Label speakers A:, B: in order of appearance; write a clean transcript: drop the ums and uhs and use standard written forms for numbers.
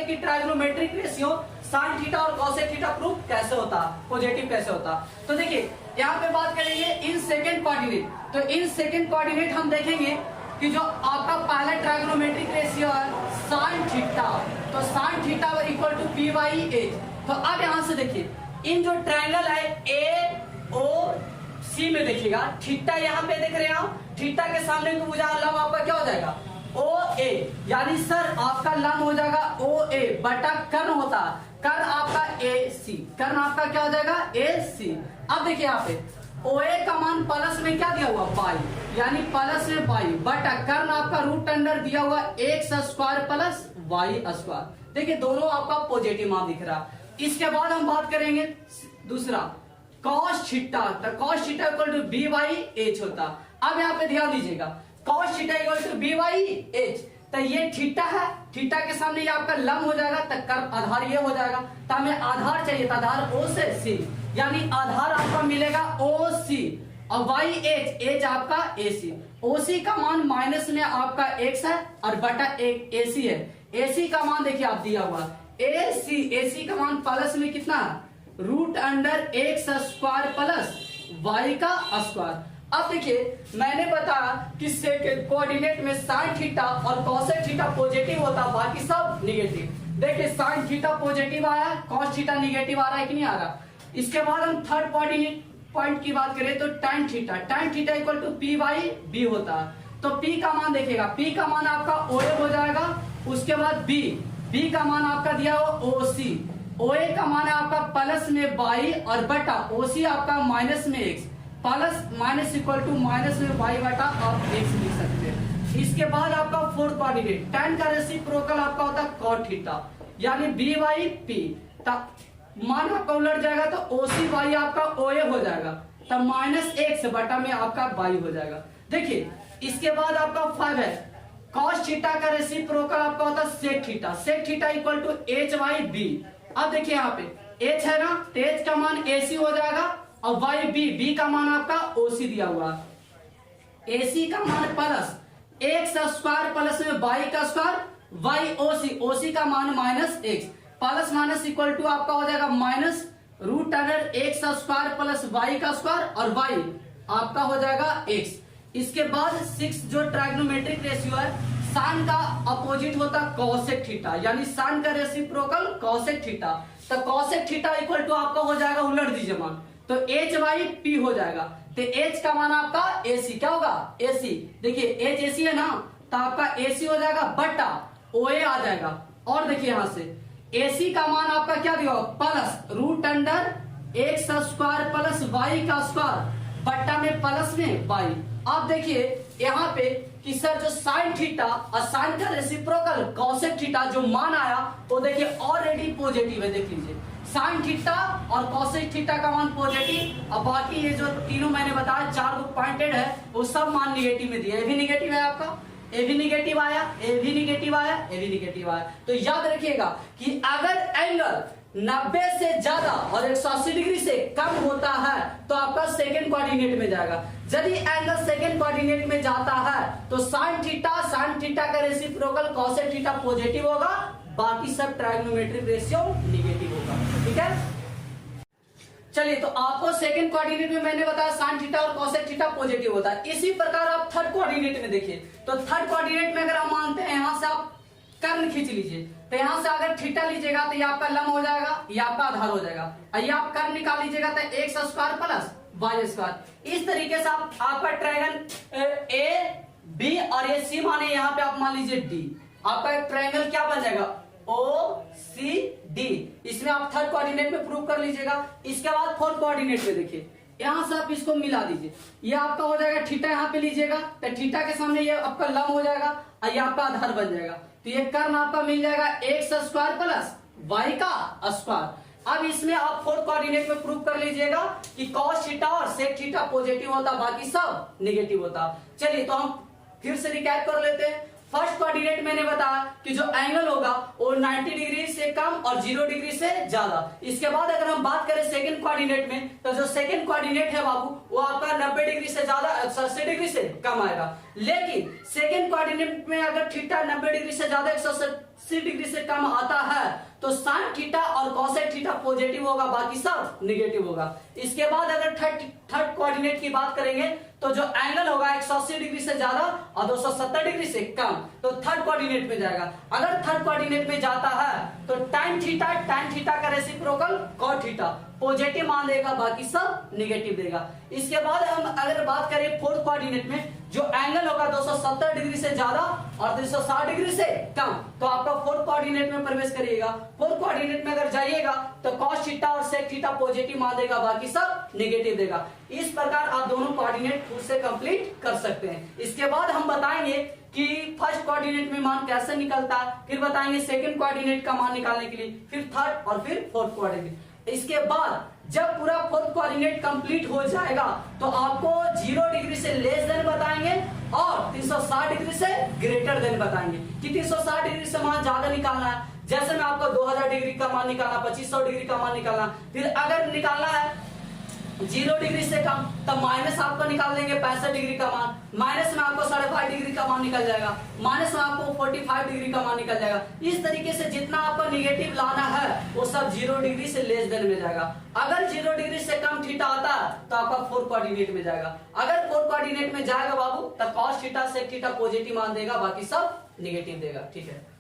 A: कि trigonometric ratio sign theta और cosec theta proof कैसे होता, पॉजिटिव कैसे होता। तो देखिए यहाँ पे बात करेंगे इन सेकंड कोऑर्डिनेट। तो इन सेकंड कोऑर्डिनेट हम देखेंगे कि जो आपका पहला ट्राइगोनोमेट्रिक रेशियो है साइन थीटा, तो sine theta equal to P by A. तो अब यहाँ से देखिए इन जो ट्रायंगल है ए ओ सी में देखिएगा थीटा यहाँ पे देख रहे हैं आप, थीटा के सामने को मुझे लंब आपका क्या हो जाएगा ओ ए, यानी सर आपका लंब हो जाएगा ओ ए बटा कर्ण होता, कर्ण आपका ए सी, कर्ण आपका क्या हो जाएगा ए सी। अब देखिए यहाँ पे ओ ए का मान प्लस में क्या दिया हुआ बाई, यानी प्लस में बाई बटा कर्ण आपका रूट अंडर दिया हुआ x square plus y square. देखिए दोनों आपका पॉजिटिव मान दिख रहा। इसके बाद हम बात करेंगे दूसरा कॉस थीटा, तो cos theta equal to B by H होता। अब यहाँ पे ध्यान दीजिएगा cos theta equal to B by H, तो ये थीटा है, थीटा के सामने ये आपका लंब हो जाएगा, तो कर्व आधार ये हो जाएगा। तो हमें आधार चाहिए था, आधार ओ से सी, यानी आधार आपका मिलेगा ओ सी और वाई एच, एच आपका ए सी। ओ सी का मान माइनस में आपका एक्स है और बटा एक ए सी है। ए सी का मान देखिए आप दिया हुआ ए सी का मान प्लस में कितना root under x square plus y का स्क्वायर। अब देखिए मैंने बताया कि सेकंड कोऑर्डिनेट में साइन थीटा और कॉसेक थीटा पॉजिटिव होता, बाकी सब निगेटिव। देखिए साइन थीटा पॉजिटिव आया, कॉस थीटा निगेटिव आ रहा है कि नहीं आ रहा। इसके बाद हम थर्ड कोऑर्डिनेट पॉइंट की बात करें तो tan theta equal to P by B होता है। तो p का मान देखिएगा, p का मान आपका OA हो जाएगा, उसके बाद b का मान आपका दिया हो OC, OA का मान है आपका प्लस में बाई और बटा OC आपका माइनस में x, plus minus equal to minus में बाई बटा आप x लिख सकते हैं। इसके बाद आपका फोर्थ कोऑर्डिनेट tan का रेसिप्रोकल आपका होता है cot थीटा, यानी b बाई p, मान आपका उलट जाएगा तो OC बाई आपका OA हो जाएगा, तब माइनस एक्स बटा में आपका बाई हो जाएगा। देखिए इसके बाद आपका 5 है कॉस थीटा का रेसिप्रोकल आपका होता है sec theta equal to H by B. अब देखिए यहाँ पे एच है ना, तो एच का मान AC हो जाएगा और बाई बी का मान आपका OC दिया हुआ, AC का मान प्लस एक्स स्क्वायर प्लस में बाई का स्क्वायर वाई OC का मान minus x, plus minus equal to आपका हो जाएगा minus root under x square plus y का स्क्वायर और वाई आपका हो जाएगा एक्स। इसके बाद 6 जो ट्राइगोनोमेट्रिक रेशियो है साइन का अपोजिट होता है कॉसेक थीटा, यानी साइन का रेसिप्रोकल कॉसेक थीटा, तो कॉसेक थीटा इक्वल टू आपका हो जाएगा उलट दीजिए मान, तो h बाई p हो जाएगा। तो h का मान आपका AC क्या होगा AC, देखिए h AC है ना, तो आपका AC हो जाएगा बटा OA आ जाएगा। और देखिए यहां से AC का मान आपका क्या दिया plus root under x square plus y का स्क्वायर बट्टा में प्लस में वाई। अब देखिए यहाँ पे कि सर जो साइन थीटा और साइन का रेसिप्रोकल कॉसेक थीटा जो मान आया वो देखिए ऑलरेडी पॉजिटिव है। देख लीजिए साइन थीटा और कॉसेक थीटा का मान पॉजिटिव, और बाकी ये जो तीनों मैंने बताया 4 को पॉइंटेड है वो सब मान निगेटिव में दिया। ये भी निगेटिव है आपका, ए भी निगेटिव आया, ए भी निगेटिव आया, ए भी निगेटिव आया। तो याद रखिएगा कि अगर एंगल 90 से ज्यादा और 180 डिग्री से कम होता है तो आपका सेकंड कोऑर्डिनेट में जाएगा। यदि एंगल सेकंड कोऑर्डिनेट में जाता है तो साइन थीटा का रेसिप्रोकल कॉसेक थीटा पॉजिटिव होगा, बाकी सब ट्राइगोनोमेट्रिक रेशियो निगेटिव होगा। ठीक है, चलिए तो आपको सेकंड कोऑर्डिनेट में मैंने बताया साइन थीटा और कॉसेक थीटा पॉजिटिव होता है। इसी प्रकार आप थर्ड कोऑर्डिनेट में देखिए, तो थर्ड कोऑर्डिनेट में अगर हम मानते हैं यहां से आप कर्ण खींच लीजिए, तो यहां से अगर थीटा लीजिएगा तो ये आपका लंब हो जाएगा, ये आपका आधार हो जाएगा, और ये आप कर्ण निकाल लीजिएगा तो x square plus y square. इस तरीके से आपका ट्रायंगल ए बी और ये सी माने यहाँ पे आप मान लीजिए डी, आपका एक ट्रायंगल क्या बन जाएगा ओ सी डी। इसमें आप थर्ड कोऑर्डिनेट में प्रूव कर लीजिएगा। इसके बाद फोर्थ कोऑर्डिनेट में देखिए यहां से आप इसको मिला दीजिए, ये आपका हो जाएगा थीटा, यहाँ पे लीजिएगा तो थीटा के सामने ये आपका लंब हो जाएगा और ये आपका आधार बन जाएगा, तो ये कर्ण आपका मिल जाएगा एक्स स्क्वायर प्लस वाई का स्क्वायर। अब इसमें आप फोर्थ कोऑर्डिनेट में प्रूव कर लीजिएगा कि कॉस थीटा और सेक थीटा पॉजिटिव होता, बाकी सब निगेटिव होता। चलिए तो हम फिर से रिकैप कर लेते हैं। फर्स्ट कोऑर्डिनेट मैंने बताया कि जो एंगल होगा वो 90 डिग्री से कम और 0 डिग्री से ज्यादा। इसके बाद अगर हम बात करें सेकंड कोऑर्डिनेट में, तो जो सेकंड कोऑर्डिनेट है बाबू वो आपका 90 डिग्री से ज्यादा 180 डिग्री से कम आएगा। लेकिन सेकंड कोऑर्डिनेट में अगर थीटा 90 डिग्री से ज्यादा 180 डिग्री से कम आता है तो साइन थीटा और कॉसेक थीटा पॉजिटिव होगा, बाकी सब निगेटिव होगा। इसके बाद अगर थर्ड कोऑर्डिनेट की बात करेंगे तो जो एंगल होगा 180 डिग्री से ज्यादा और 270 डिग्री से कम, तो थर्ड कोऑर्डिनेट में जाएगा। अगर थर्ड कोऑर्डिनेट में जाता है तो tan थीटा का रेसिप्रोकल cot थीटा पॉजिटिव मान देगा, बाकी सब निगेटिव देगा। इसके बाद हम अगर बात करें फोर्थ कोऑर्डिनेट में, जो एंगल होगा 270 डिग्री से ज्यादा और 360 डिग्री से कम, तो आपका फोर्थ कोऑर्डिनेट में प्रवेश करिएगा। फोर्थ कोऑर्डिनेट में अगर जाइएगा तो cos थीटा और sec थीटा पॉजिटिव मान देगा, बाकी सब निगेटिव देगा। इस प्रकार आप दोनों कोऑर्डिनेट खुद से कंप्लीट कर सकते हैं। इसके बाद हम बताएंगे कि फर्स्ट कोऑर्डिनेट में मान कैसे निकलता है, फिर बताएंगे सेकंड कोऑर्डिनेट का मान निकालने के लिए, फिर थर्ड और फिर फोर्थ कोऑर्डिनेट। इसके बाद जब पूरा फोर्थ कोऑर्डिनेट कंप्लीट हो जाएगा तो आपको 0 डिग्री से लेस देन बताएंगे और 360 डिग्री से ग्रेटर देन बताएंगे कि 360 डिग्री से मान ज्यादा निकालना है। जैसे मैं आपको 2000 डिग्री का मान निकालना, 2500 डिग्री का मान निकालना, फिर अगर निकालना है 0 डिग्री से कम तब माइनस आपको निकाल देंगे 65 डिग्री का मान, माइनस में आपको 5.5 डिग्री का मान निकल जाएगा, माइनस में आपको 45 डिग्री का मान निकल जाएगा। इस तरीके से जितना आपको निगेटिव लाना है वो सब 0 डिग्री से लेस देन में जाएगा। अगर 0 डिग्री से कम थीटा आता है तो आपका फोर्थ कोऑर्डिनेट में जाएगा। अगर फोर्थ कोऑर्डिनेट में जाएगा बाबू तब cos theta sec theta positive मान देगा, बाकी सब निगेटिव देगा। ठीक है।